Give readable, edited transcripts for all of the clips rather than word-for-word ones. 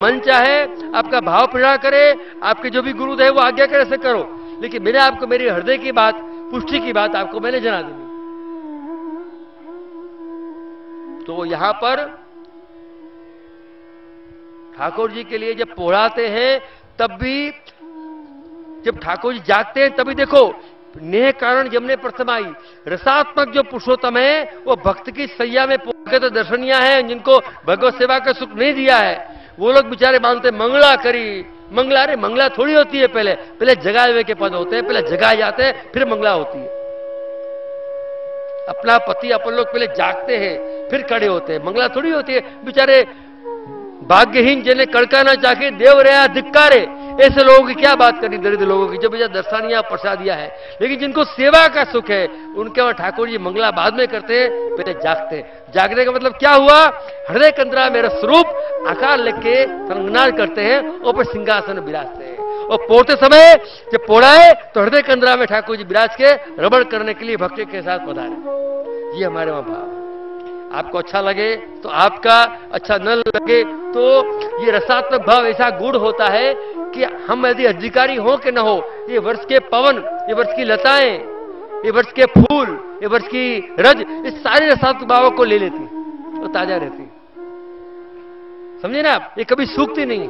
मन चाहे आपका भाव प्रेरणा करे, आपके जो भी गुरुदेव वो आज्ञा करे ऐसे करो, लेकिन मैंने आपको मेरी हृदय की बात, पुष्टि की बात आपको मैंने जना दी। तो यहां पर ठाकुर जी के लिए जब पोढ़ाते हैं, तब भी जब ठाकुर जी जागते हैं तभी देखो नेह कारण जमने प्रथम आई। रसात्मक जो पुरुषोत्तम है वो भक्त की सैया में पोके तो दर्शनिया है, जिनको भगवत सेवा का सुख नहीं दिया है, वो लोग बेचारे मानते मंगला करी। मंगला, अरे मंगला थोड़ी होती है, पहले जगाए हुए के पद होते हैं, पहले जगाए जाते हैं फिर मंगला होती है। अपना पति अपन लोग पहले जागते हैं फिर खड़े होते हैं, मंगला थोड़ी होती है। बेचारे भाग्यहीन जिन्हें कड़का ना चाहे देव रहा धिक्कारे, ऐसे लोगों की क्या बात करनी, दरिद्र लोगों की, जो बेचारा दर्शनिया प्रसादिया है। लेकिन जिनको सेवा का सुख है उनके वहां ठाकुर जी मंगला बाद में करते हैं, पहले जागते हैं। जागने का मतलब क्या हुआ, हृदय कंदरा मेरा स्वरूप आकार लेके संगनाद करते हैं और फिर सिंहासन विराजते हैं। और पोड़ते समय जब पोड़ाए तो हृदय कंदरा में ठाकुर जी विराज के रबड़ करने के लिए भक्ति के साथ पधारे। ये हमारे वहां भाव। आपको अच्छा लगे तो आपका, अच्छा न लगे तो ये रसात्मक भाव ऐसा गुण होता है कि हम यदि अधिकारी हो कि न हो, ये वर्ष के पवन, ये वर्ष की लताएं, ये वर्ष के फूल, ये वर्ष की रज, इस सारे रसात्मक भावों को ले लेती तो ताजा रहती। समझे ना आप, ये कभी सूखती नहीं,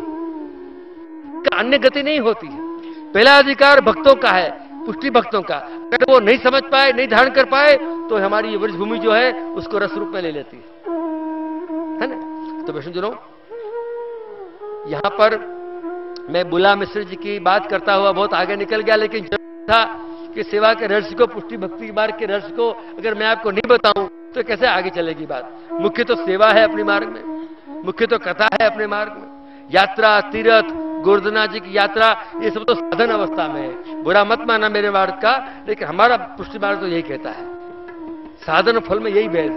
अन्य गति नहीं होती है। पहला अधिकार भक्तों का है, पुष्टि भक्तों का। अगर वो नहीं समझ पाए, नहीं धारण कर पाए तो हमारी ये वृक्षभूमि जो है उसको रस रूप में ले लेती है ना। तो वैष्णवजनों, यहां पर मैं बुला मिश्र जी की बात करता हुआ बहुत आगे निकल गया, लेकिन जरूर था कि सेवा के रहस्य को, पुष्टि भक्ति मार्ग के रहस्य को अगर मैं आपको नहीं बताऊं तो कैसे आगे चलेगी बात। मुख्य तो सेवा है अपने मार्ग में, मुख्य तो कथा है अपने मार्ग में। यात्रा, तीर्थ, गोवर्धना जी की यात्रा, ये सब तो साधन अवस्था में है। बुरा मत माना मेरे मार्ग का, लेकिन हमारा पुष्टि मार्ग तो यही कहता है, साधन फल में यही भेद,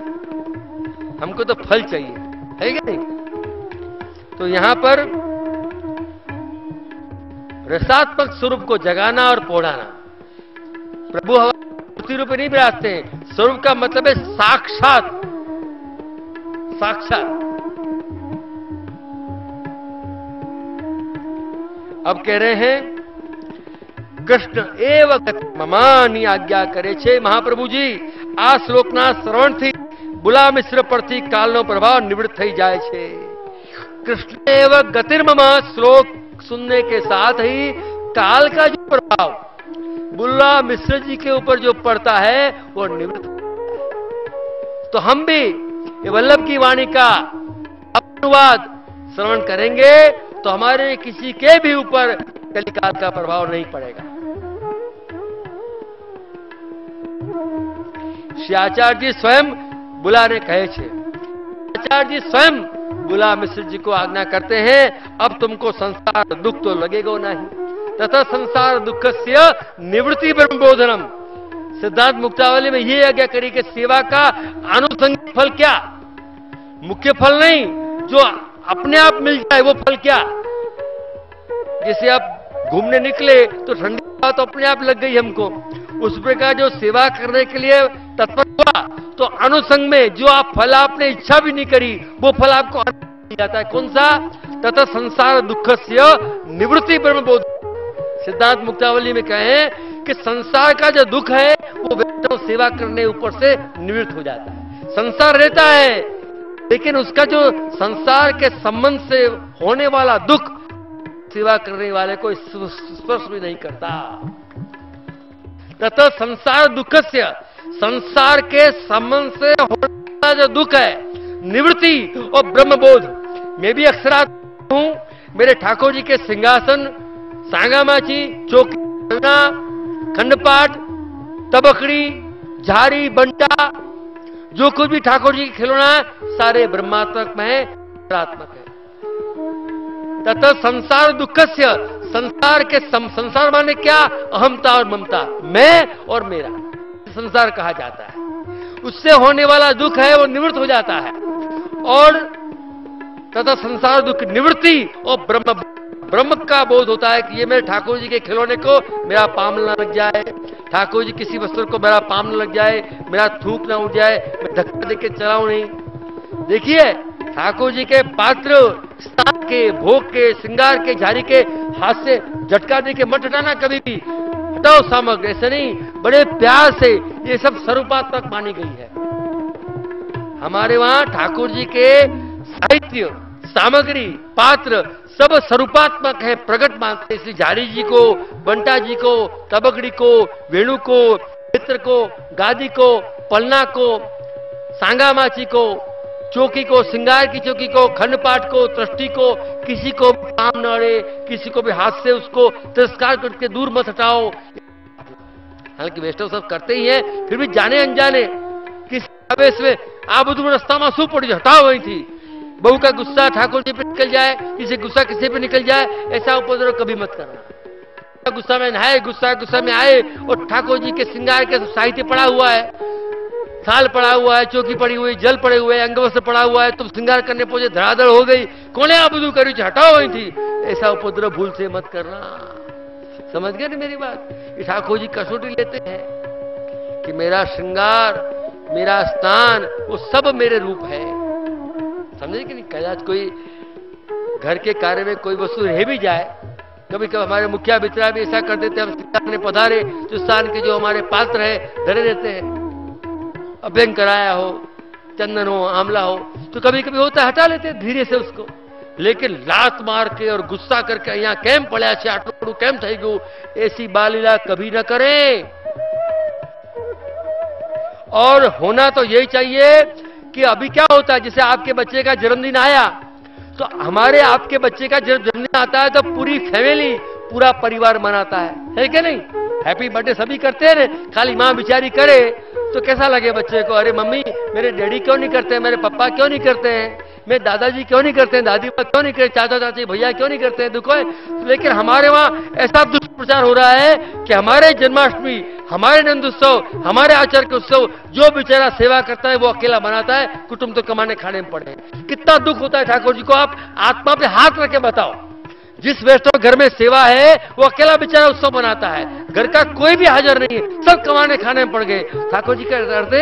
हमको तो फल चाहिए, है क्या नहीं। तो यहां पर रसात्मक स्वरूप को जगाना और पोढ़ाना। प्रभु मूर्ति रूप नहीं विराजते हैं, स्वरूप का मतलब है साक्षात, साक्षात। अब कह रहे हैं कृष्ण एव ममानी आज्ञा करे छे। महाप्रभु जी आ श्लोकना श्रवण थी बुला मिश्र परથી કાલનો પ્રભાવ નિવૃત્ત થઈ જાય છે। कृष्ण एव गतिर्मम श्लोक सुनने के साथ ही काल का जो प्रभाव बुला मिश्र जी के ऊपर जो पड़ता है वो निवृत्त। तो हम भी ये वल्लभ की वाणी का अनुवाद श्रवण करेंगे तो हमारे किसी के भी ऊपर कलिकाल का प्रभाव नहीं पड़ेगा। श्री आचार्य जी स्वयं बुलाने कहे छे, आचार्य जी स्वयं बुला मिश्र जी को आज्ञा करते हैं, अब तुमको संसार दुख तो लगेगा नहीं, तथा संसार दुखस्य निवृत्ति ब्रह्मबोधनम। सिद्धांत मुक्तावली में यह आज्ञा करी कि सेवा का आनुषंगिक फल क्या, मुख्य फल नहीं, जो अपने आप मिल जाए वो फल क्या। जैसे आप घूमने निकले तो ठंडी हवा तो अपने आप लग गई हमको, उस प्रकार जो सेवा करने के लिए तत्पर हुआ तो अनुसंग में जो आप फल आपने इच्छा भी नहीं करी वो फल आपको मिल जाता है। कौन सा, तथा संसार दुखस्य निवृत्ति ब्रह्मबोध। सिद्धांत मुक्तावली में कहे कि संसार का जो दुख है वो वैष्णव सेवा करने ऊपर से निवृत्त हो जाता है। संसार रहता है लेकिन उसका जो संसार के संबंध से होने वाला दुख सेवा करने वाले को स्पर्श भी नहीं करता। तथा संसार दुखस्य, संसार के संबंध से होने वाला जो दुख है निवृत्ति और ब्रह्मबोध। मैं भी अक्षरार्थ हूं, मेरे ठाकुर जी के सिंहासन, सांगामाची, चौकी, खंडपाठ, तबकड़ी, झारी, बंटा, जो कुछ भी ठाकुर जी के खिलौना सारे ब्रह्मात्मक में है, अंतरात्मक है। तथा संसार दुखस्य, संसार के संसार माने क्या, अहमता और ममता, मैं और मेरा संसार कहा जाता है। उससे होने वाला दुख है वो निवृत्त हो जाता है। और तथा संसार दुख निवृत्ति और ब्रह्म का बोध होता है कि ये मेरे ठाकुर जी के खिलौने को मेरा पाम न लग जाए, ठाकुर जी किसी वस्त्र को मेरा पाम न लग जाए, मेरा थूक ना उठ जाए, मैं धक्का देके चलाऊं नहीं। देखिए ठाकुर जी के पात्र स्नान के, भोग के, श्रृंगार के, झारी के हाथ से झटका दे के मत हटाना कभी भी, हटाओ सामग्री, ऐसे नहीं, बड़े प्यार से। ये सब स्वरूपात्मक मानी गई है। हमारे वहां ठाकुर जी के साहित्य, सामग्री, पात्र सब स्वरूपात्मक है, प्रकट मानते। इसलिए झारी जी को, बंटा जी को, तबकड़ी को, वेणु को, मित्र को, गादी को, पलना को, सांगा माची को, चौकी को, श्रृंगार की चौकी को, खंडपाठ को, तृष्टि को, किसी को काम न अड़े, किसी को भी हाथ से उसको तिरस्कार करके दूर मत हटाओ। हालांकि वैष्णव सब करते ही हैं, फिर भी जाने अनजाने किसी आवेश में आप रास्ता में सू पड़ी, हटाओ वही थी। बहू का गुस्सा ठाकुर जी पे निकल जाए, किसी गुस्सा किसी पे निकल जाए, ऐसा उपद्रव कभी मत करना। गुस्सा में नहाए, गुस्सा में आए और ठाकुर जी के श्रृंगार के साहित्य पड़ा हुआ है, थाल पड़ा हुआ है, चौकी पड़ी हुई, जल पड़े हुए, अंगवस्त्र पड़ा हुआ है, तुम श्रृंगार करने पहुंचे, धड़ाधड़ हो गई, कौन आबुदू करी, हटाओ वही थी। ऐसा उपद्रव भूल से मत करना। समझ गए ना मेरी बात? ठाकुर जी कसौटी लेते हैं कि मेरा श्रृंगार, मेरा स्थान, वो सब मेरे रूप है। समझे कि नहीं? कदाच कोई घर के कार्य में कोई वस्तु रह भी जाए, कभी कभी हमारे मुखिया बितरा भी ऐसा कर देते हैं, हम श्रृंगार ने पधारे तो स्थान के जो हमारे पात्र है धरे रहते हैं, अभ्यंग कराया हो, चंदन हो, आंवला हो, तो कभी कभी होता है हटा लेते हैं धीरे से उसको। लेकिन लात मार के और गुस्सा करके यहाँ केम पड़ा છે આટલું કેમ થઈ ગયું, ऐसी बालीला कभी न करें। और होना तो यही चाहिए कि अभी क्या होता है, जैसे आपके बच्चे का जन्मदिन आया तो हमारे आपके बच्चे का जन्मदिन आता है तो पूरी फैमिली, पूरा परिवार मनाता है क्या नहीं? हैप्पी बर्थडे सभी करते हैं, खाली माँ बेचारी करे तो कैसा लगे बच्चे को? अरे मम्मी मेरे डैडी क्यों नहीं करते, मेरे पापा क्यों नहीं करते हैं, मेरे दादाजी क्यों नहीं करते हैं, दादी माँ क्यों नहीं करते, चाचा चाची भैया क्यों नहीं करते हैं, दुख है। लेकिन हमारे वहां ऐसा दुष्प्रचार हो रहा है कि हमारे जन्माष्टमी, हमारे नंद उत्सव, हमारे आचार्य के उत्सव जो बेचारा सेवा करता है वो अकेला बनाता है, कुटुंब तो कमाने खाने में पड़े। कितना दुख होता है ठाकुर जी को, आप आत्मा पे हाथ रख के बताओ। जिस वैष्णव घर में सेवा है वो अकेला बेचारा उत्सव बनाता है, घर का कोई भी हाजिर नहीं है, सब कमाने खाने में पड़ गए। ठाकुर जी का डर दे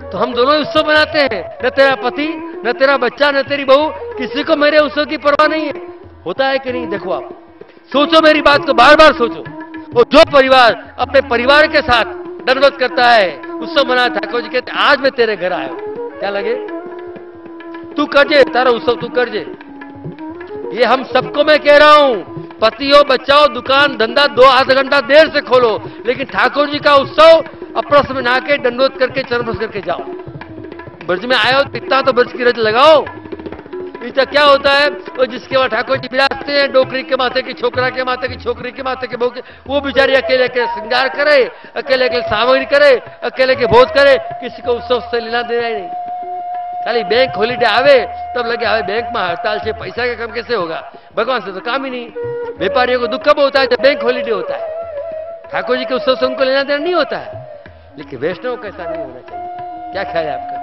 तो हम दोनों उत्सव बनाते हैं, न तेरा पति, न तेरा बच्चा, न तेरी बहू, किसी को मेरे उत्सव की परवाह नहीं है। होता है कि नहीं? देखो आप सोचो मेरी बात को, बार बार सोचो। वो जो परिवार अपने परिवार के साथ दंडवत करता है, उत्सव मना, ठाकुर जी कहते आज मैं तेरे घर आया, क्या लगे तू करजे, तारा उत्सव तू करजे। ये हम सबको मैं कह रहा हूं, पति हो, बच्चा हो, दुकान धंधा 2-8 घंटा देर से खोलो, लेकिन ठाकुर जी का उत्सव अप्रस में नहा के दंडवत करके चरणस्पर्श करके जाओ। ब्रज में आए हो इतना तो ब्रज की रज लगाओ। इसका क्या होता है, वो जिसके वहां ठाकुर जी विराजते हैं, डोकरी के माथे की, छोकरा के माथे की, छोकरी के माथे के बहू के, वो बेचारी अकेले अकेले श्रृंगार करे, अकेले अकेले सामग्री करे, अकेले के भोज करे, किसी को उत्सव से लेना देना ही नहीं। खाली बैंक हॉलीडे आवे तब लगे आवे बैंक में हड़ताल से पैसा का कम कैसे होगा, भगवान से तो काम ही नहीं। व्यापारियों को दुख कब होता है? जब बैंक हॉलीडे होता है। ठाकुर जी के उत्सव से उनको लेना देना नहीं होता है। लेकिन वैष्णव का ऐसा नहीं होना चाहिए। क्या ख्याल है आपका?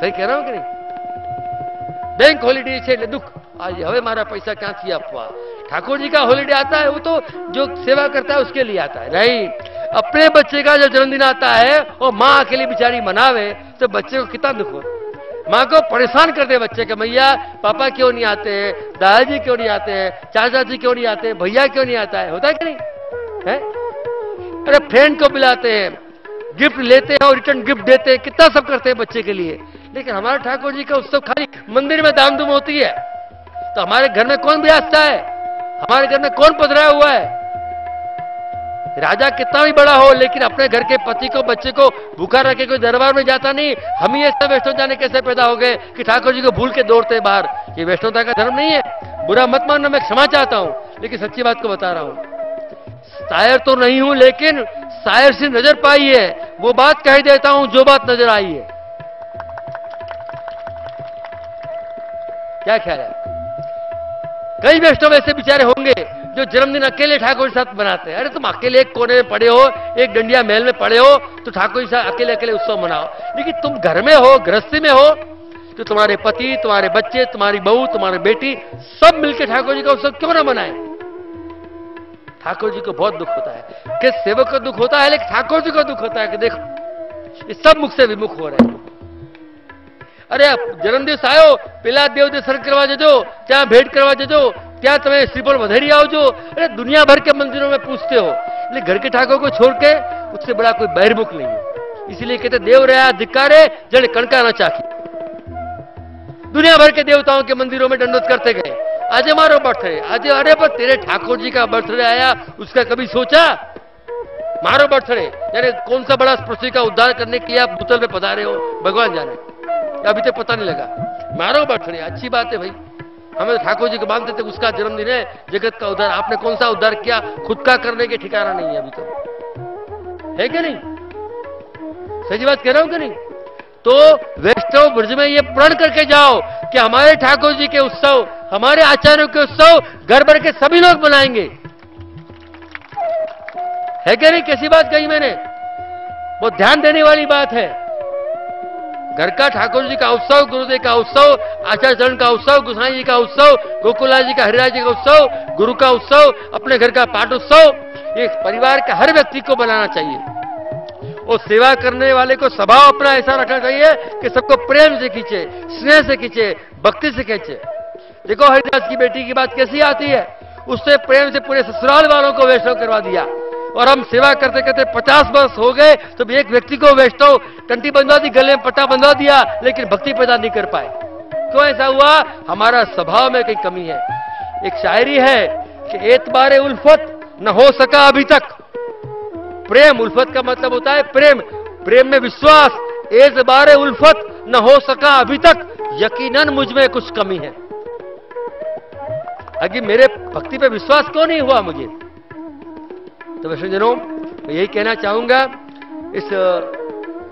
सही कह रहा हूं कि नहीं? बैंक हॉलीडे છે એટલે दुख, आज હવે મારા પૈસા ક્યાંથી આપવા? ठाकुर जी का हॉलीडे आता है वो तो जो सेवा करता है उसके लिए आता है। नहीं, अपने बच्चे का जो जन्मदिन आता है और माँ अकेली बेचारी मनावे तो बच्चे को कितना दुख हो। माँ को परेशान कर दे बच्चे के, भैया पापा क्यों नहीं आते हैं, दादाजी क्यों नहीं आते हैं, चाचा जी क्यों नहीं आते हैं, भैया क्यों नहीं आता है? होता है कि नहीं है? अरे फ्रेंड को बुलाते हैं, गिफ्ट लेते हैं और रिटर्न गिफ्ट देते हैं, कितना सब करते हैं बच्चे के लिए। लेकिन हमारे ठाकुर जी का उत्सव खाली मंदिर में दाम धूम होती है, तो हमारे घर में कौन विराजता है? हमारे घर में कौन पधराया हुआ है? राजा कितना भी बड़ा हो, लेकिन अपने घर के पति को, बच्चे को भूखा रखे कोई दरबार में जाता नहीं। हम ही ऐसे वैष्णव जाने कैसे पैदा हो गए कि ठाकुर जी को भूल के दौड़ते बाहर। ये वैष्णवता का धर्म नहीं है। बुरा मत मानना, मैं क्षमा चाहता हूं, लेकिन सच्ची बात को बता रहा हूं। शायर तो नहीं हूं, लेकिन शायर से नजर पाई है, वो बात कह देता हूं जो बात नजर आई है। क्या ख्याल है? कई वैष्णव ऐसे बेचारे होंगे जो जन्मदिन अकेले ठाकुर के साथ बनाते हैं। अरे तुम अकेले एक कोने में पड़े हो, एक डंडिया महल में पड़े हो, तो ठाकुर के साथ अकेले अकेले उत्सव मनाओ। लेकिन तुम घर में हो, गृहस्थी में हो, तो तुम्हारे पति, तुम्हारे बच्चे, तुम्हारी बहू, तुम्हारी बेटी सब मिलकर ठाकुर जी का उत्सव क्यों ना मनाए? ठाकुर जी को बहुत दुख होता है कि सेवक को दुख होता है, लेकिन ठाकुर जी को दुख होता है कि देखो ये सब मुख से विमुख हो रहे हैं। અરે જન્મદિવસ આવ્યો, પેલા દેવ દર્શન કરવા જજો, ત્યાં ભેટ કરવા જજો, ત્યાં તમે શ્રીફળ વધારી आवजो। अरे दुनिया भर के मंदिरों में पूछते हो, लेकिन घर के ठाकुर को छोड़ के उससे बड़ा कोई बहिर्मुख नहीं है। इसलिए कहते देव रहा धिक्कारे जड़े कणका न चाखी। दुनिया भर के देवताओं के मंदिरों में दंडोत करते गए। आज हमारा बर्थडे, आज अरे पर तेरे ठाकुर जी का बर्थडे आया, उसका कभी सोचा? मारो बर्थडे यानी कौन सा बड़ा पृथ्वी का उद्धार करने के लिए आप भूतल में पधारे हो, भगवान जाने, अभी तक पता नहीं लगा। मारो बर्थडे अच्छी बात है भाई, हमें ठाकुर जी को मानते थे, उसका जन्मदिन है, जगत का उद्धार। आपने कौन सा उद्धार किया? खुद का करने के ठिकाना नहीं है अभी तक, है कि नहीं? सही बात कह रहा हूं कि नहीं? तो वैष्णव ब्रज में ये प्रण करके जाओ कि हमारे ठाकुर जी के उत्सव, हमारे आचार्यों के उत्सव घर भर के सभी लोग मनाएंगे, है कि नहीं? कैसी बात कही मैंने? बहुत ध्यान देने वाली बात है। घर का ठाकुर जी का उत्सव, गुरुदेव का उत्सव, आचार्य चरण का उत्सव, गोसाई जी का उत्सव, गोकुलाल जी का, हरिराज जी का उत्सव, गुरु का उत्सव, अपने घर का पाठ उत्सव, ये परिवार का हर व्यक्ति को बनाना चाहिए। और सेवा करने वाले को स्वभाव अपना ऐसा रखना चाहिए कि सबको प्रेम से खींचे, स्नेह से खींचे, भक्ति से खींचे। देखो हरिदास की बेटी की बात कैसी आती है, उससे प्रेम से पूरे ससुराल वालों को वैष्णव करवा दिया। और हम सेवा करते करते 50 वर्ष हो गए तो एक व्यक्ति को वैष्णव कंठी बंधवा दी, गले में पट्टा बंधवा दिया, लेकिन भक्ति पैदा नहीं कर पाए। क्यों ऐसा हुआ? हमारा स्वभाव में कहीं कमी है। एक शायरी है कि एतबारे उल्फत न हो सका अभी तक। प्रेम, उल्फत का मतलब होता है प्रेम, प्रेम में विश्वास। एतबारे उल्फत न हो सका अभी तक, यकीनन मुझ में कुछ कमी है। अगर मेरे भक्ति पे विश्वास क्यों नहीं हुआ मुझे? तो वैष्णवजनों, मैं यही कहना चाहूंगा इस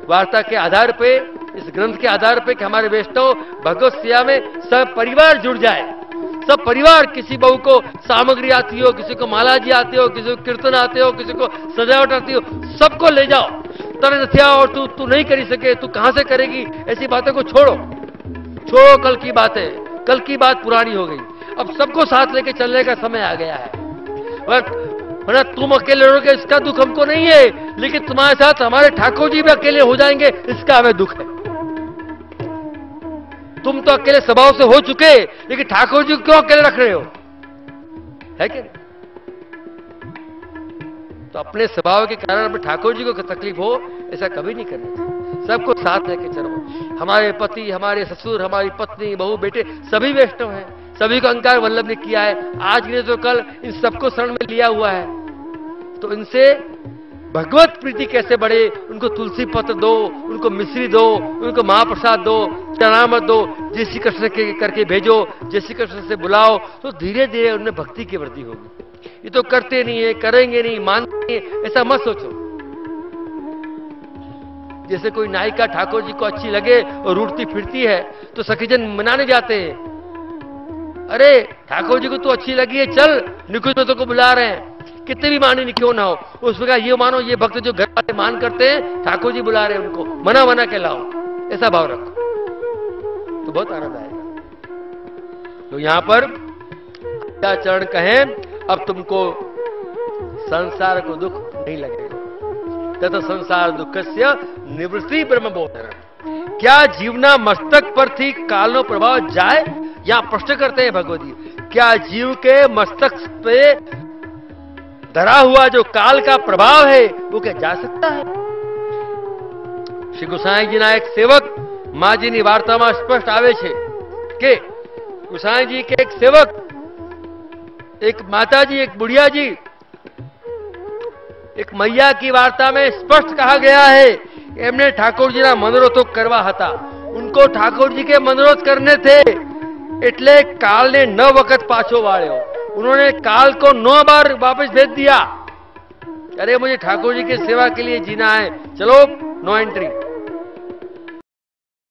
वार्ता के आधार पे, इस ग्रंथ के आधार पे कि हमारे वैष्णव भगवत सेवा में सब परिवार जुड़ जाए। सब परिवार, किसी बहू को सामग्री आती हो, किसी को माला जी आते हो, किसी को कीर्तन आते हो, किसी को सजावट आती हो, सबको ले जाओ। तरह थे और तू नहीं कर सके, तू कहां से करेगी, ऐसी बातों को छोड़ो। छोड़ो कल की बातें, कल की बात पुरानी हो गई। अब सबको साथ लेके चलने का समय आ गया है। वरना तुम अकेले रहोगे इसका दुख हमको नहीं है, लेकिन तुम्हारे साथ हमारे ठाकुर जी भी अकेले हो जाएंगे इसका हमें दुख है। तुम तो अकेले स्वभाव से हो चुके, लेकिन ठाकुर जी को क्यों अकेले रख रहे हो, है कि नहीं? तो अपने स्वभाव के कारण अपने ठाकुर जी को तकलीफ हो ऐसा कभी नहीं करना चाहिए। सबको साथ लेके चलो। हमारे पति, हमारे ससुर, हमारी पत्नी, बहू, बेटे सभी वैष्णव हैं, सभी को अंकार वल्लभ ने किया है। आज नहीं तो कल इन सबको शरण में लिया हुआ है। तो इनसे भगवत प्रीति कैसे बढ़े, उनको तुलसी पत्र दो, उनको मिश्री दो, उनको महाप्रसाद दो, चरणामृत दो, जय श्री कृष्ण करके भेजो, जय श्री कृष्ण से बुलाओ, तो धीरे धीरे उनमें भक्ति की वृद्धि होगी। ये तो करते नहीं है, करेंगे नहीं, मानते नहीं, ऐसा मत सोचो। जैसे कोई नायिका ठाकुर जी को अच्छी लगे और रूठती फिरती है तो सखीजन मनाने जाते हैं, अरे ठाकुर जी को तो अच्छी लगी है, चल निकुंज को बुला रहे हैं, कितने भी माने क्यों ना हो। उसमें कहा ये मानो, ये भक्त जो घर वाले मान करते हैं, ठाकुर जी बुला रहे हैं उनको, मना मना के लाओ, ऐसा भाव रखो तो बहुत आनंद आएगा। तो यहां पर चरण कहें, अब तुमको संसार को दुख नहीं लगेगा। तथा संसार दुखस्य निवृत्ति ब्रह्म बोधन। क्या जीवना मस्तक पर थी कालो प्रभाव जाए? यहां प्रश्न करते हैं भगवत जी, क्या जीव के मस्तक पे धरा हुआ जो काल का प्रभाव है वो क्या जा सकता है? श्री गोसाई जी ना एक सेवक माजीनी वार्ताમાં સ્પષ્ટ આવે છે કે गोसाई के एक सेवक, एक माताजी, एक बुढ़िया जी, एक मैया की वार्ता में स्पष्ट कहा गया है एमने ठाकुर जी ना मनोरथो करवा हता। उनको ठाकुर जी के मनोरथ करने थे, એટલે काल ने 9 वक्त पाछो वाळ्यो। उन्होंने काल को 9 बार वापस भेज दिया। अरे मुझे ठाकुर जी की सेवा के लिए जीना है, चलो नो एंट्री।